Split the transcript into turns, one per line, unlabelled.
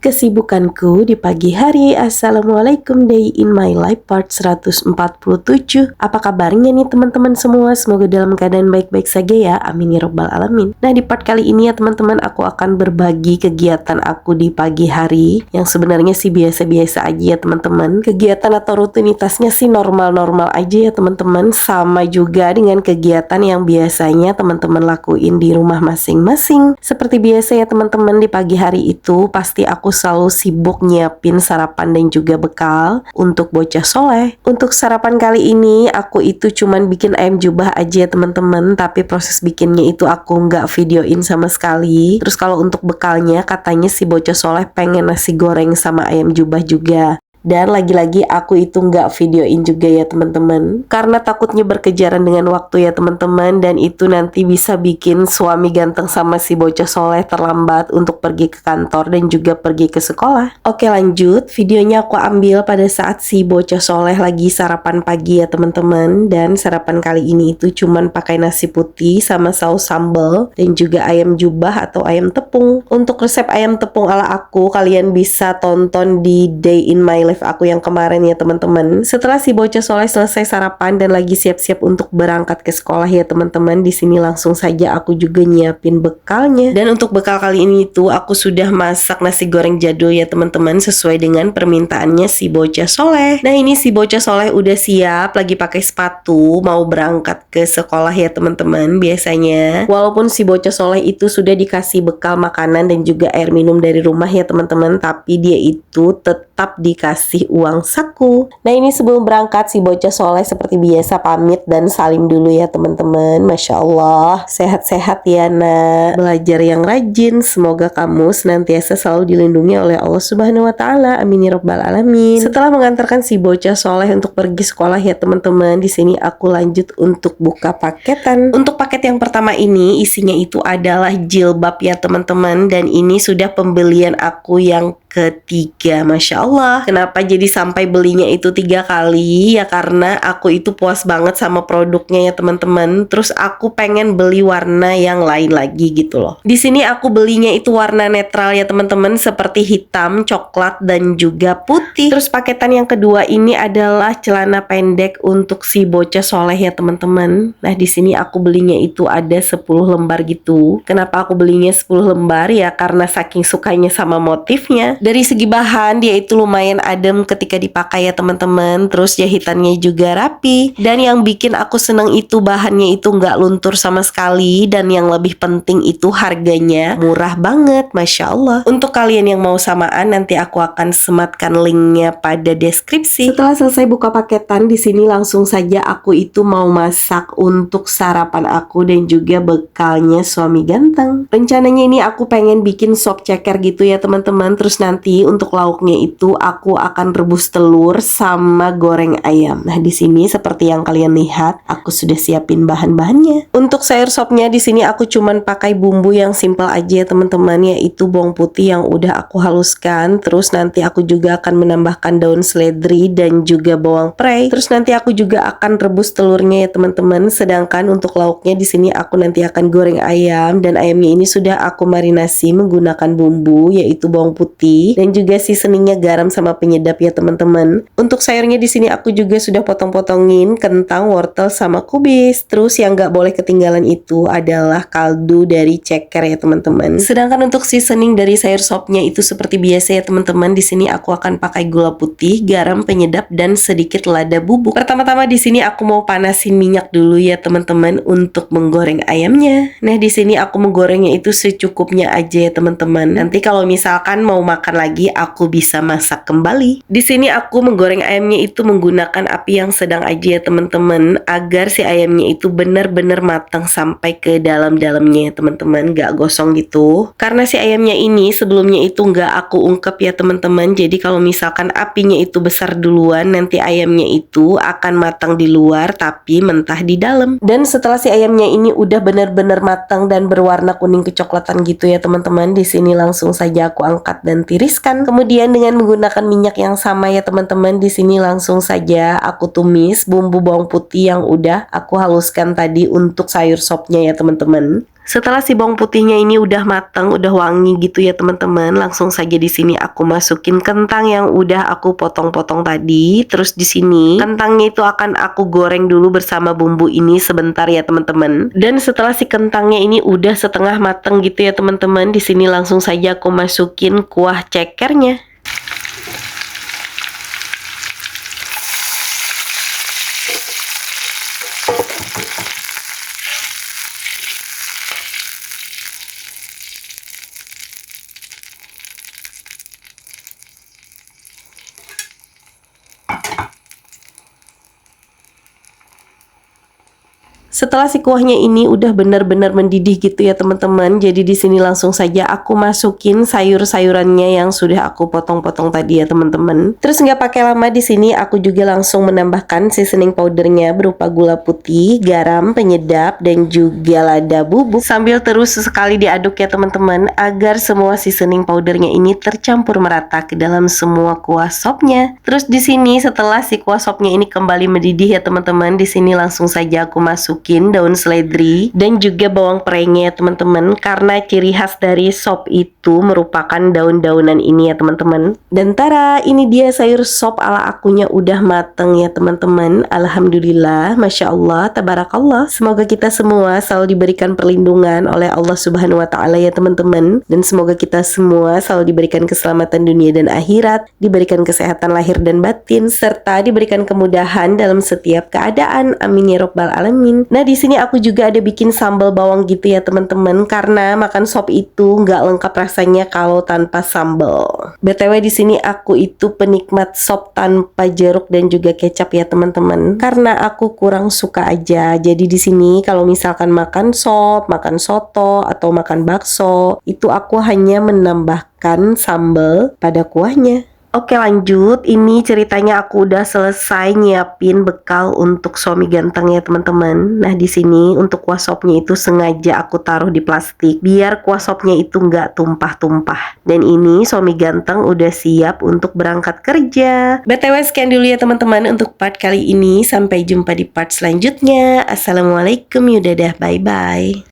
kesibukanku di pagi hari. Assalamualaikum, day in my life part 147. Apa kabarnya nih teman-teman semua? Semoga dalam keadaan baik-baik saja ya, amin ya robbal alamin. Nah, di part kali ini ya teman-teman, aku akan berbagi kegiatan aku di pagi hari, yang sebenarnya sih biasa-biasa aja ya teman-teman. Kegiatan atau rutinitasnya sih normal-normal aja ya teman-teman, sama juga dengan kegiatan yang biasanya teman-teman lakuin di rumah masing-masing. Seperti biasa ya teman-teman, di pagi hari itu pasti aku selalu sibuk nyiapin sarapan dan juga bekal untuk bocah soleh. Untuk sarapan kali ini aku itu cuman bikin ayam jubah aja teman-teman, tapi proses bikinnya itu aku nggak videoin sama sekali. Terus kalau untuk bekalnya katanya si bocah soleh pengen nasi goreng sama ayam jubah juga. Dan lagi-lagi aku itu nggak videoin juga ya teman-teman, karena takutnya berkejaran dengan waktu ya teman-teman, dan itu nanti bisa bikin suami ganteng sama si bocah soleh terlambat untuk pergi ke kantor dan juga pergi ke sekolah. Oke, lanjut, videonya aku ambil pada saat si bocah soleh lagi sarapan pagi ya teman-teman. Dan sarapan kali ini itu cuman pakai nasi putih sama saus sambal dan juga ayam jubah atau ayam tepung. Untuk resep ayam tepung ala aku, kalian bisa tonton di Day in My Life aku yang kemarin ya teman-teman. Setelah si bocah soleh selesai sarapan dan lagi siap-siap untuk berangkat ke sekolah ya teman-teman, di sini langsung saja aku juga nyiapin bekalnya. Dan untuk bekal kali ini tuh aku sudah masak nasi goreng jadul ya teman-teman, sesuai dengan permintaannya si bocah soleh. Nah, ini si bocah soleh udah siap, lagi pakai sepatu mau berangkat ke sekolah ya teman-teman. Biasanya walaupun si bocah soleh itu sudah dikasih bekal makanan dan juga air minum dari rumah ya teman-teman, tapi dia itu tetap dikasih uang saku. Nah, ini sebelum berangkat si bocah soleh seperti biasa pamit dan salim dulu ya teman-teman. Masya Allah, sehat-sehat ya nak, belajar yang rajin, semoga kamu senantiasa selalu dilindungi oleh Allah Subhanahu wa Ta'ala, amin ya robbal alamin. Setelah mengantarkan si bocah soleh untuk pergi sekolah ya teman-teman, di sini aku lanjut untuk buka paketan. Untuk paket yang pertama ini isinya itu adalah jilbab ya teman-teman, dan ini sudah pembelian aku yang ketiga. Masya Allah, kenapa jadi sampai belinya itu 3 kali? Ya karena aku itu puas banget sama produknya ya teman-teman. Terus aku pengen beli warna yang lain lagi gitu loh. Di sini aku belinya itu warna netral ya teman-teman, seperti hitam, coklat dan juga putih. Terus paketan yang kedua ini adalah celana pendek untuk si bocah soleh ya teman-teman. Nah, di sini aku belinya itu ada 10 lembar gitu. Kenapa aku belinya 10 lembar? Ya karena saking sukanya sama motifnya. Dari segi bahan dia itu lumayan adem ketika dipakai ya teman-teman. Terus jahitannya juga rapi. Dan yang bikin aku seneng itu bahannya itu nggak luntur sama sekali. Dan yang lebih penting itu harganya murah banget, Masya Allah. Untuk kalian yang mau samaan, nanti aku akan sematkan linknya pada deskripsi. Setelah selesai buka paketan, di sini langsung saja aku itu mau masak untuk sarapan aku dan juga bekalnya suami ganteng. Rencananya ini aku pengen bikin sop ceker gitu ya teman-teman. Terus nanti untuk lauknya itu aku akan rebus telur sama goreng ayam. Nah, di sini seperti yang kalian lihat, aku sudah siapin bahan-bahannya. Untuk sayur sopnya di sini aku cuman pakai bumbu yang simple aja ya teman-teman, yaitu bawang putih yang udah aku haluskan. Terus nanti aku juga akan menambahkan daun seledri dan juga bawang prei. Terus nanti aku juga akan rebus telurnya ya teman-teman. Sedangkan untuk lauknya di sini aku nanti akan goreng ayam, dan ayamnya ini sudah aku marinasi menggunakan bumbu yaitu bawang putih dan juga seasoningnya garam sama penyedap ya teman-teman. Untuk sayurnya di sini aku juga sudah potong-potongin kentang, wortel sama kubis. Terus yang nggak boleh ketinggalan itu adalah kaldu dari ceker ya teman-teman. Sedangkan untuk seasoning dari sayur sopnya itu seperti biasa ya teman-teman. Di sini aku akan pakai gula putih, garam, penyedap dan sedikit lada bubuk. Pertama-tama di sini aku mau panasin minyak dulu ya teman-teman untuk menggoreng ayamnya. Nah, di sini aku menggorengnya itu secukupnya aja ya teman-teman. Nanti kalau misalkan mau makan lagi, aku bisa masak kembali. Di sini aku menggoreng ayamnya itu menggunakan api yang sedang aja ya teman-teman, agar si ayamnya itu benar-benar matang sampai ke dalam-dalamnya ya teman-teman, gak gosong gitu. Karena si ayamnya ini sebelumnya itu gak aku ungkep ya teman-teman, jadi kalau misalkan apinya itu besar duluan, nanti ayamnya itu akan matang di luar tapi mentah di dalam. Dan setelah si ayamnya ini udah benar-benar matang dan berwarna kuning kecoklatan gitu ya teman-teman, di sini langsung saja aku angkat dan tiriskan. Kemudian dengan menggunakan minyak yang sama ya teman-teman, di sini langsung saja aku tumis bumbu bawang putih yang udah aku haluskan tadi untuk sayur sopnya ya teman-teman. Setelah si bawang putihnya ini udah matang, udah wangi gitu ya teman-teman, langsung saja di sini aku masukin kentang yang udah aku potong-potong tadi. Terus di sini kentangnya itu akan aku goreng dulu bersama bumbu ini sebentar ya teman-teman. Dan setelah si kentangnya ini udah setengah matang gitu ya teman-teman, di sini langsung saja aku masukin kuah cekernya. Setelah si kuahnya ini udah benar-benar mendidih gitu ya teman-teman. Jadi di sini langsung saja aku masukin sayur-sayurannya yang sudah aku potong-potong tadi ya teman-teman. Terus nggak pakai lama di sini aku juga langsung menambahkan seasoning powdernya berupa gula putih, garam, penyedap, dan juga lada bubuk. Sambil terus sekali diaduk ya teman-teman agar semua seasoning powdernya ini tercampur merata ke dalam semua kuah sopnya. Terus di sini setelah si kuah sopnya ini kembali mendidih ya teman-teman, di sini langsung saja aku masukin daun seledri dan juga bawang perainya ya teman-teman, karena ciri khas dari sop itu merupakan daun-daunan ini ya teman-teman. Dan tara, ini dia sayur sop ala akunya udah mateng ya teman-teman. Alhamdulillah, Masya Allah, Tabarakallah. Semoga kita semua selalu diberikan perlindungan oleh Allah Subhanahu wa Ta'ala ya teman-teman. Dan semoga kita semua selalu diberikan keselamatan dunia dan akhirat, diberikan kesehatan lahir dan batin, serta diberikan kemudahan dalam setiap keadaan. Amin ya Rabbal Alamin. Nah di sini aku juga ada bikin sambal bawang gitu ya teman-teman, karena makan sop itu nggak lengkap rasanya kalau tanpa sambal. BTW di sini aku itu penikmat sop tanpa jeruk dan juga kecap ya teman-teman, karena aku kurang suka aja. Jadi di sini kalau misalkan makan sop, makan soto atau makan bakso, itu aku hanya menambahkan sambal pada kuahnya. Oke lanjut, ini ceritanya aku udah selesai nyiapin bekal untuk suami ganteng ya teman-teman. Nah di sini untuk kuah sopnya itu sengaja aku taruh di plastik biar kuah sopnya itu nggak tumpah-tumpah. Dan ini suami ganteng udah siap untuk berangkat kerja. BTW sekian dulu ya teman-teman untuk part kali ini. Sampai jumpa di part selanjutnya. Assalamualaikum, yudadah, bye-bye.